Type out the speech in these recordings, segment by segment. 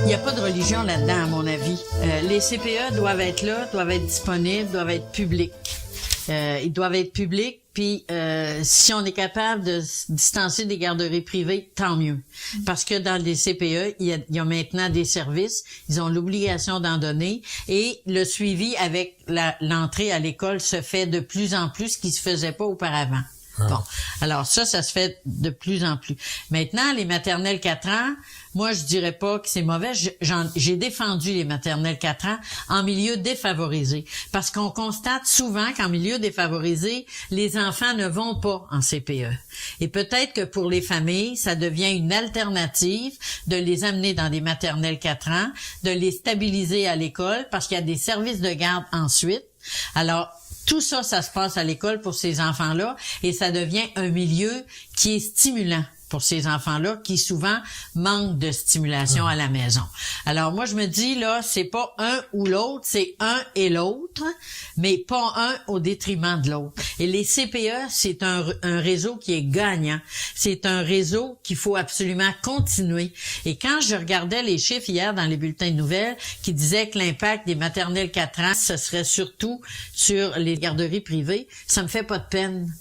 n'y a pas de religion là-dedans, à mon avis. Les CPE doivent être là, doivent être disponibles, doivent être publics. Ils doivent être publics, puis si on est capable de se distancer des garderies privées, tant mieux. Parce que dans les CPE, il y a maintenant des services, ils ont l'obligation d'en donner, et le suivi avec l'entrée à l'école se fait de plus en plus, ce qui se faisait pas auparavant. Bon, alors ça se fait de plus en plus. Maintenant, les maternelles 4 ans, moi, je dirais pas que c'est mauvais. J'ai défendu les maternelles 4 ans en milieu défavorisé. Parce qu'on constate souvent qu'en milieu défavorisé, les enfants ne vont pas en CPE. Et peut-être que pour les familles, ça devient une alternative de les amener dans des maternelles 4 ans, de les stabiliser à l'école, parce qu'il y a des services de garde ensuite. Alors, tout ça, ça se passe à l'école pour ces enfants-là et ça devient un milieu qui est stimulant pour ces enfants-là qui souvent manquent de stimulation à la maison. Alors moi je me dis là, c'est pas un ou l'autre, c'est un et l'autre, mais pas un au détriment de l'autre. Et les CPE, c'est un réseau qui est gagnant. C'est un réseau qu'il faut absolument continuer. Et quand je regardais les chiffres hier dans les bulletins de nouvelles qui disaient que l'impact des maternelles 4 ans, ce serait surtout sur les garderies privées, ça me fait pas de peine.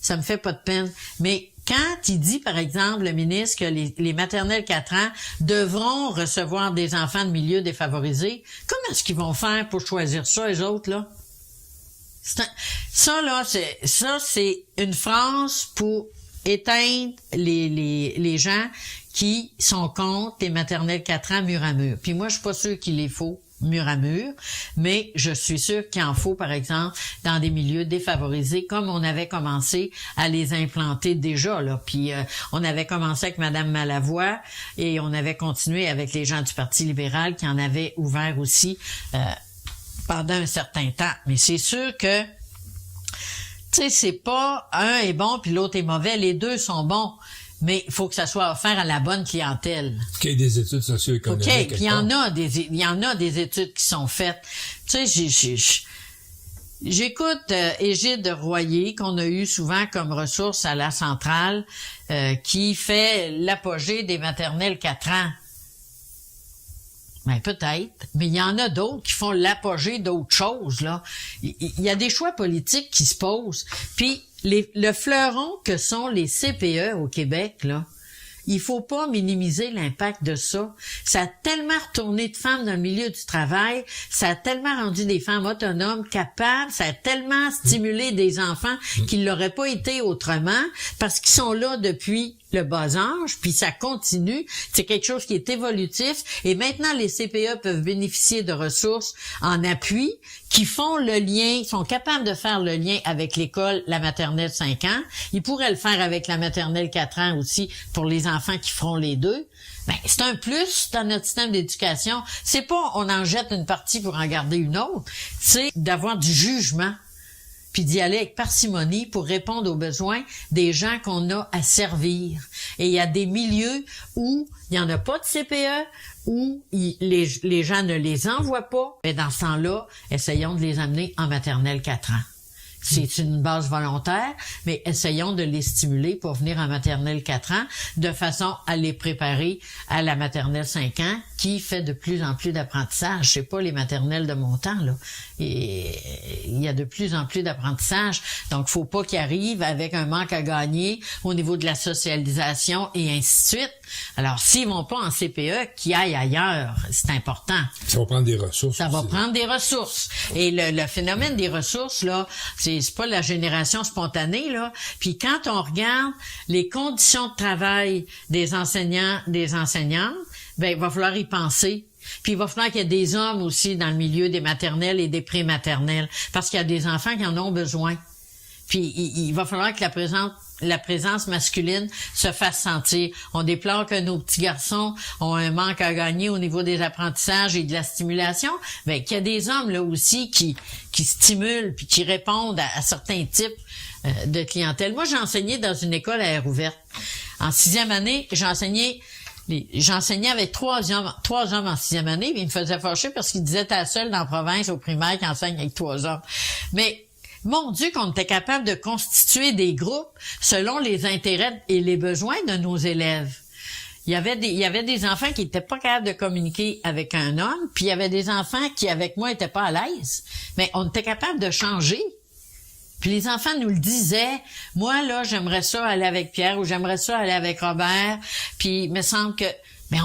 Ça me fait pas de peine. Mais quand il dit, par exemple, le ministre, que les maternelles 4 ans devront recevoir des enfants de milieux défavorisés, comment est-ce qu'ils vont faire pour choisir ça, les autres, là? Ça, c'est une phrase pour éteindre les gens qui sont contre les maternelles 4 ans mur à mur. Puis moi, je suis pas sûre qu'il les faut mur à mur, mais je suis sûre qu'il en faut, par exemple, dans des milieux défavorisés, comme on avait commencé à les implanter déjà, là. Puis on avait commencé avec Madame Malavoie et on avait continué avec les gens du Parti libéral qui en avaient ouvert aussi pendant un certain temps. Mais c'est sûr que, tu sais, c'est pas un est bon puis l'autre est mauvais, les deux sont bons. Mais il faut que ça soit offert à la bonne clientèle. Qu'il y ait des études socio-économiques. OK, puis il y en a des études qui sont faites. Tu sais, j'écoute Égide Royer, qu'on a eu souvent comme ressource à la centrale, qui fait l'apogée des maternelles 4 ans. Ben peut-être, mais il y en a d'autres qui font l'apogée d'autres choses, là. Il y a des choix politiques qui se posent. Puis le fleuron que sont les CPE au Québec, là, il faut pas minimiser l'impact de ça. Ça a tellement retourné de femmes dans le milieu du travail, ça a tellement rendu des femmes autonomes, capables, ça a tellement stimulé des enfants qui l'auraient pas été autrement, parce qu'ils sont là depuis le bas âge, puis ça continue. C'est quelque chose qui est évolutif. Et maintenant, les CPE peuvent bénéficier de ressources en appui qui font le lien, sont capables de faire le lien avec l'école, la maternelle 5 ans. Ils pourraient le faire avec la maternelle 4 ans aussi pour les enfants qui feront les deux. Ben, c'est un plus dans notre système d'éducation. C'est pas on en jette une partie pour en garder une autre. C'est d'avoir du jugement, puis d'y aller avec parcimonie pour répondre aux besoins des gens qu'on a à servir. Et il y a des milieux où il n'y en a pas de CPE, où les gens ne les envoient pas. Et dans ce temps-là, essayons de les amener en maternelle 4 ans. C'est une base volontaire, mais essayons de les stimuler pour venir en maternelle 4 ans, de façon à les préparer à la maternelle 5 ans, qui fait de plus en plus d'apprentissage. Je sais pas les maternelles de mon temps, là. Et il y a de plus en plus d'apprentissage. Donc, faut pas qu'ils arrivent avec un manque à gagner au niveau de la socialisation et ainsi de suite. Alors, s'ils vont pas en CPE, qu'ils aillent ailleurs. C'est important. Ça va prendre des ressources. Ça va prendre des ressources. Et le phénomène des ressources, là, c'est pas la génération spontanée, là. Puis quand on regarde les conditions de travail des enseignants, des enseignantes, ben, il va falloir y penser. Puis il va falloir qu'il y ait des hommes aussi dans le milieu des maternelles et des prématernelles, parce qu'il y a des enfants qui en ont besoin. Puis il va falloir que la présence masculine se fasse sentir. On déplore que nos petits garçons ont un manque à gagner au niveau des apprentissages et de la stimulation, mais qu'il y a des hommes là aussi qui stimulent puis qui répondent à certains types de clientèle. Moi, j'ai enseigné dans une école à air ouverte. En 6e année, j'enseignais avec trois hommes en 6e année, puis ils me faisaient fâcher parce qu'ils disaient t'es la seule dans la province au primaire qui enseigne avec 3 hommes. Mais mon Dieu, qu'on était capable de constituer des groupes selon les intérêts et les besoins de nos élèves. Il y avait des enfants qui étaient pas capables de communiquer avec un homme, puis il y avait des enfants qui, avec moi, étaient pas à l'aise. Mais on était capable de changer. Puis les enfants nous le disaient. Moi, là, j'aimerais ça aller avec Pierre ou j'aimerais ça aller avec Robert. Puis il me semble que... Mais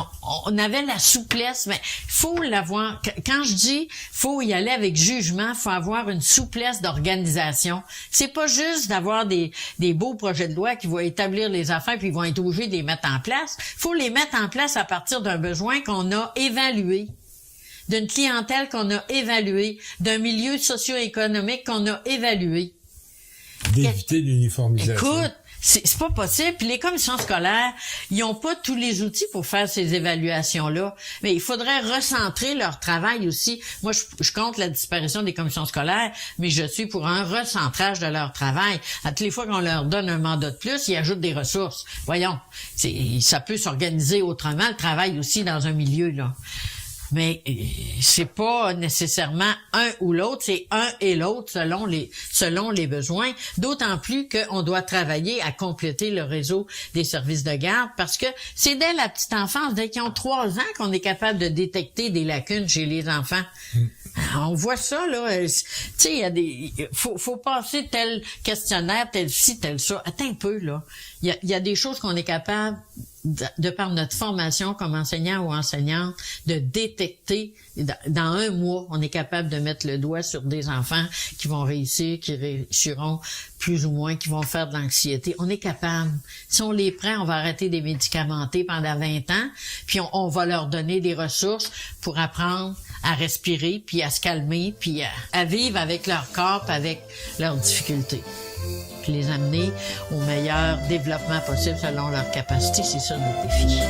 on avait la souplesse, mais faut l'avoir. Quand je dis faut y aller avec jugement, faut avoir une souplesse d'organisation. C'est pas juste d'avoir des beaux projets de loi qui vont établir les affaires puis ils vont être obligés de les mettre en place. Faut les mettre en place à partir d'un besoin qu'on a évalué, d'une clientèle qu'on a évaluée, d'un milieu socio-économique qu'on a évalué. D'éviter l'uniformisation. Écoute, c'est pas possible. Puis les commissions scolaires, ils ont pas tous les outils pour faire ces évaluations-là. Mais il faudrait recentrer leur travail aussi. Moi, je compte la disparition des commissions scolaires, mais je suis pour un recentrage de leur travail. À toutes les fois qu'on leur donne un mandat de plus, ils ajoutent des ressources. Voyons, ça peut s'organiser autrement, le travail aussi dans un milieu, là. Mais c'est pas nécessairement un ou l'autre, c'est un et l'autre selon les besoins. D'autant plus qu'on doit travailler à compléter le réseau des services de garde parce que c'est dès la petite enfance, dès qu'ils ont 3 ans, qu'on est capable de détecter des lacunes chez les enfants. On voit ça, là. Tu sais, il y a faut passer tel questionnaire, tel ci, tel ça. Attends un peu, là. Il y a des choses qu'on est capable, de par notre formation comme enseignant ou enseignante, de détecter. Dans 1 mois, on est capable de mettre le doigt sur des enfants qui vont réussir, qui réussiront plus ou moins, qui vont faire de l'anxiété. On est capable. Si on les prend, on va arrêter des médicamentés pendant 20 ans, puis on va leur donner des ressources pour apprendre à respirer, puis à se calmer, puis à vivre avec leur corps, avec leurs difficultés. Puis les amener au meilleur développement possible selon leurs capacités. C'est ça notre défi.